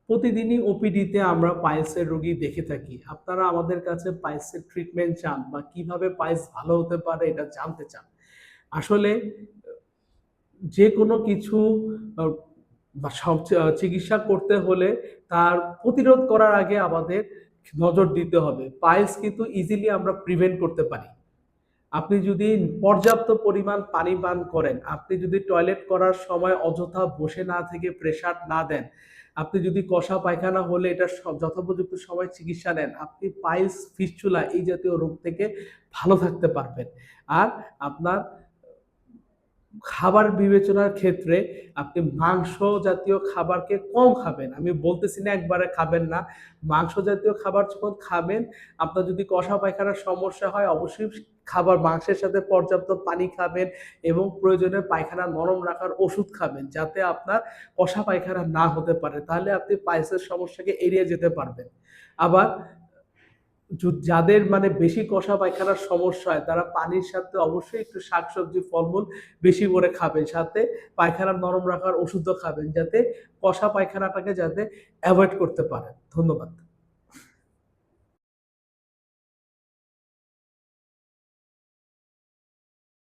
প্রতিদিনই ওপিডিতে আমরা পাইলসের রোগী দেখে থাকি। আপনারা আমাদের কাছে পাইলসের ট্রিটমেন্ট চান বা কিভাবে পাইলস ভালো হতে পারে এটা জানতে চান। আসলে যেকোনো কিছু আ বা চিকিৎসা করতে হলে তার প্রতিরোধ করার আগে আমাদের নজর দিতে হবে। পাইলস কিন্তু ইজিলি আমরা প্রিভেন্ট করতে পারি। আপনি যদি পর্যাপ্ত পরিমাণ পানি পান করেন, আপনি যদি টয়লেট করার সময় অযথা বসে না থেকে প্রেসার না দেন, আপনি যদি কষা পায়খানা হলে এটার যথোপযুক্ত সময়ে চিকিৎসা নেন, আপনি পাইলস, ফিস্চুলা এই জাতীয় রোগ থেকে ভালো থাকতে পারবেন। আর আপনার খাবার বিবেচনার ক্ষেত্রে আপনি মাংস জাতীয় খাবারকে কম খাবেন। আমি বলতেছি না একবারে খাবেন না। মাংস জাতীয় খাবার যখন খাবেন, আপনার যদি কষা পায়খানার সমস্যা হয় অবশ্যই মাংসের সাথে পর্যাপ্ত পানি খাবেন এবং প্রয়োজনে পায়খানা নরম রাখার ওষুধ খাবেন। যাতে আপনার কষা পায়খানা না হতে পারে। তাহলে আপনি পাইলসের সমস্যাকে এড়িয়ে যেতে পারবেন। আবার যাদের মানে বেশি কষা পায়খানার সমস্যা হয় তারা পানির সাথে অবশ্যই একটু শাকসবজি, ফলমূল বেশি করে খাবেন। সাথে পায়খানা নরম রাখার ওষুধও খাবেন যাতে কষা পায়খানাটাকে এভয়েড করতে পারেন। ধন্যবাদ।